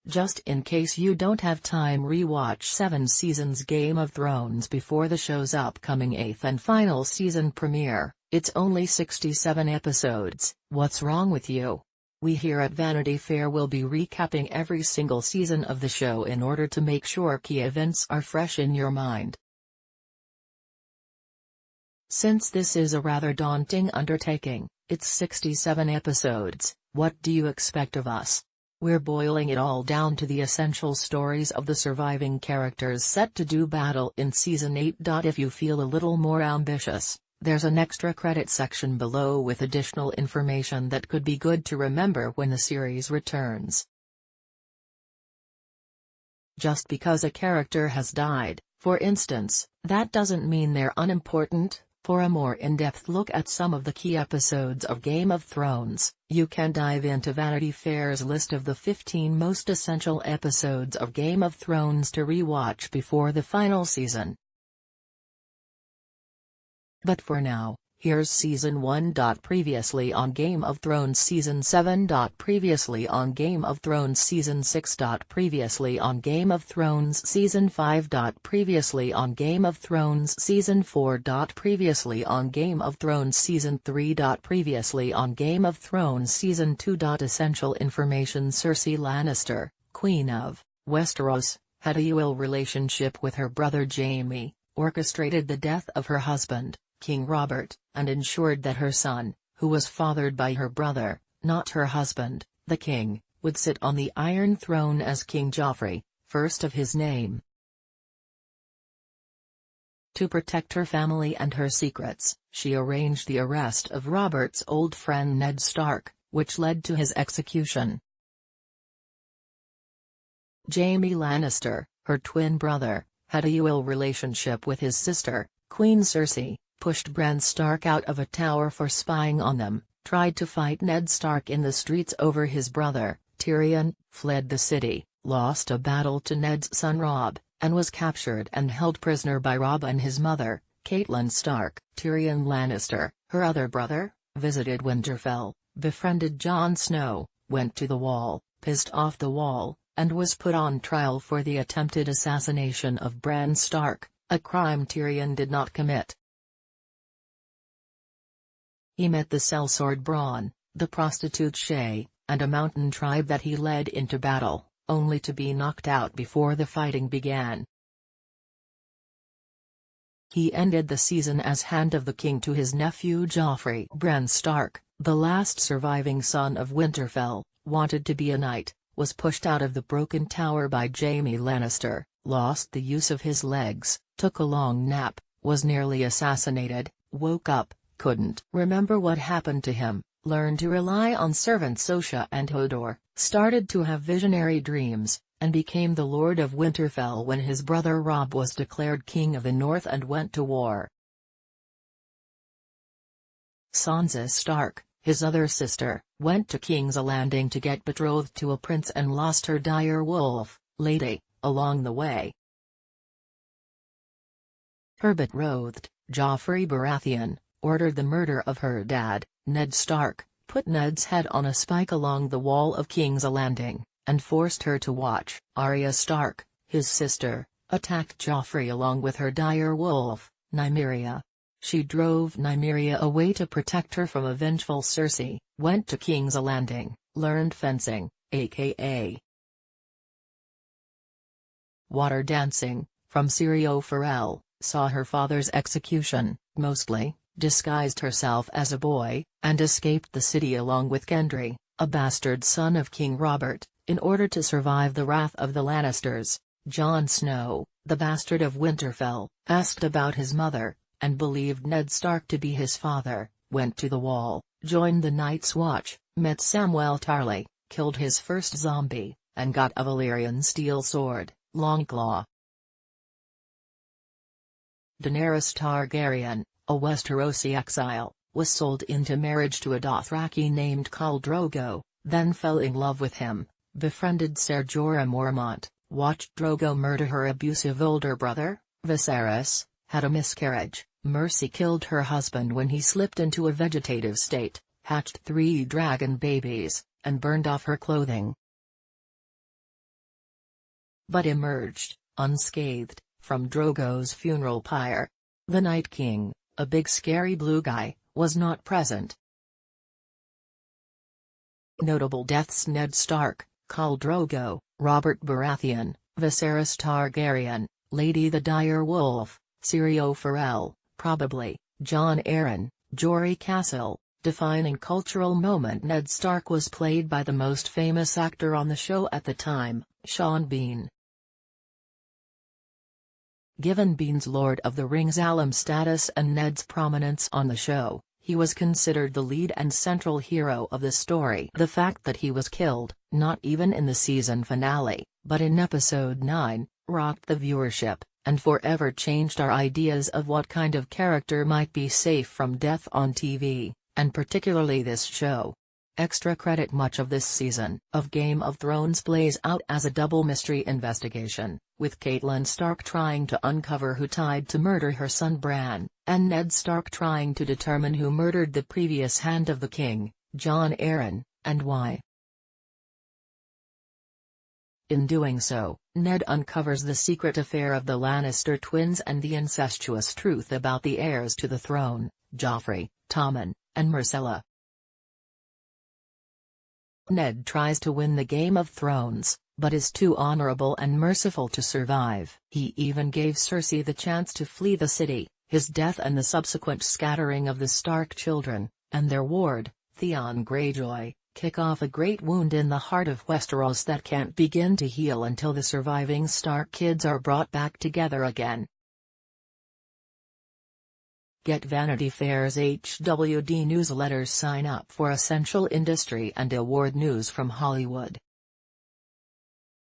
Just in case you don't have time, rewatch 7 seasons Game of Thrones before the show's upcoming 8th and final season premiere. It's only 67 episodes. What's wrong with you? We here at Vanity Fair will be recapping every single season of the show in order to make sure key events are fresh in your mind. Since this is a rather daunting undertaking, it's 67 episodes, what do you expect of us? We're boiling it all down to the essential stories of the surviving characters set to do battle in Season 8. If you feel a little more ambitious, there's an extra credit section below with additional information that could be good to remember when the series returns. Just because a character has died, for instance, that doesn't mean they're unimportant. For a more in-depth look at some of the key episodes of Game of Thrones, you can dive into Vanity Fair's list of the 15 most essential episodes of Game of Thrones to rewatch before the final season. But for now, here's Season 1. Previously on Game of Thrones Season 7. Previously on Game of Thrones Season 6. Previously on Game of Thrones Season 5. Previously on Game of Thrones Season 4. Previously on Game of Thrones Season 3. Previously on Game of Thrones Season 2. Essential information: Cersei Lannister, Queen of Westeros, had a ill relationship with her brother Jaime, orchestrated the death of her husband, King Robert, and ensured that her son, who was fathered by her brother, not her husband, the king, would sit on the Iron Throne as King Joffrey, first of his name. To protect her family and her secrets, she arranged the arrest of Robert's old friend Ned Stark, which led to his execution. Jaime Lannister, her twin brother, had a ill relationship with his sister, Queen Cersei, pushed Bran Stark out of a tower for spying on them, tried to fight Ned Stark in the streets over his brother, Tyrion, fled the city, lost a battle to Ned's son Robb, and was captured and held prisoner by Robb and his mother, Catelyn Stark. Tyrion Lannister, her other brother, visited Winterfell, befriended Jon Snow, went to the Wall, pissed off the Wall, and was put on trial for the attempted assassination of Bran Stark, a crime Tyrion did not commit. He met the sellsword Bronn, the prostitute Shae, and a mountain tribe that he led into battle, only to be knocked out before the fighting began. He ended the season as Hand of the King to his nephew Joffrey. Bran Stark, the last surviving son of Winterfell, wanted to be a knight, was pushed out of the broken tower by Jaime Lannister, lost the use of his legs, took a long nap, was nearly assassinated, woke up, couldn't remember what happened to him, learned to rely on servants Osha and Hodor, started to have visionary dreams, and became the Lord of Winterfell when his brother Robb was declared King of the North and went to war. Sansa Stark, his other sister, went to King's Landing to get betrothed to a prince and lost her dire wolf, Lady, along the way. Her betrothed, Joffrey Baratheon, ordered the murder of her dad, Ned Stark, put Ned's head on a spike along the wall of King's Landing, and forced her to watch. Arya Stark, his sister, attacked Joffrey along with her dire wolf, Nymeria. She drove Nymeria away to protect her from a vengeful Cersei, went to King's Landing, learned fencing, aka water dancing, from Syrio Forel, saw her father's execution, mostly, disguised herself as a boy, and escaped the city along with Gendry, a bastard son of King Robert, in order to survive the wrath of the Lannisters. Jon Snow, the bastard of Winterfell, asked about his mother, and believed Ned Stark to be his father, went to the Wall, joined the Night's Watch, met Samwell Tarly, killed his first zombie, and got a Valyrian steel sword, Longclaw. Daenerys Targaryen, a Westerosi exile, was sold into marriage to a Dothraki named Khal Drogo, then fell in love with him, befriended Ser Jorah Mormont, watched Drogo murder her abusive older brother, Viserys, had a miscarriage. Mercy killed her husband when he slipped into a vegetative state, hatched 3 dragon babies, and burned off her clothing. but emerged, unscathed, from Drogo's funeral pyre. The Night King, a big scary blue guy, was not present. Notable deaths: Ned Stark, Khal Drogo, Robert Baratheon, Viserys Targaryen, Lady the Dire Wolf, Syrio Forel, probably, Jon Arryn, Jory Castle. Defining cultural moment: Ned Stark was played by the most famous actor on the show at the time, Sean Bean. Given Bean's Lord of the Rings alum status and Ned's prominence on the show, he was considered the lead and central hero of the story. The fact that he was killed, not even in the season finale, but in episode 9, rocked the viewership, and forever changed our ideas of what kind of character might be safe from death on TV, and particularly this show. Extra credit: much of this season of Game of Thrones plays out as a double mystery investigation, with Catelyn Stark trying to uncover who tried to murder her son Bran, and Ned Stark trying to determine who murdered the previous Hand of the King, Jon Arryn, and why. In doing so, Ned uncovers the secret affair of the Lannister twins and the incestuous truth about the heirs to the throne, Joffrey, Tommen, and Myrcella. Ned tries to win the Game of Thrones, but is too honorable and merciful to survive. He even gave Cersei the chance to flee the city. His death and the subsequent scattering of the Stark children, and their ward, Theon Greyjoy, kick off a great wound in the heart of Westeros that can't begin to heal until the surviving Stark kids are brought back together again. Get Vanity Fair's HWD newsletters. Sign up for essential industry and award news from Hollywood.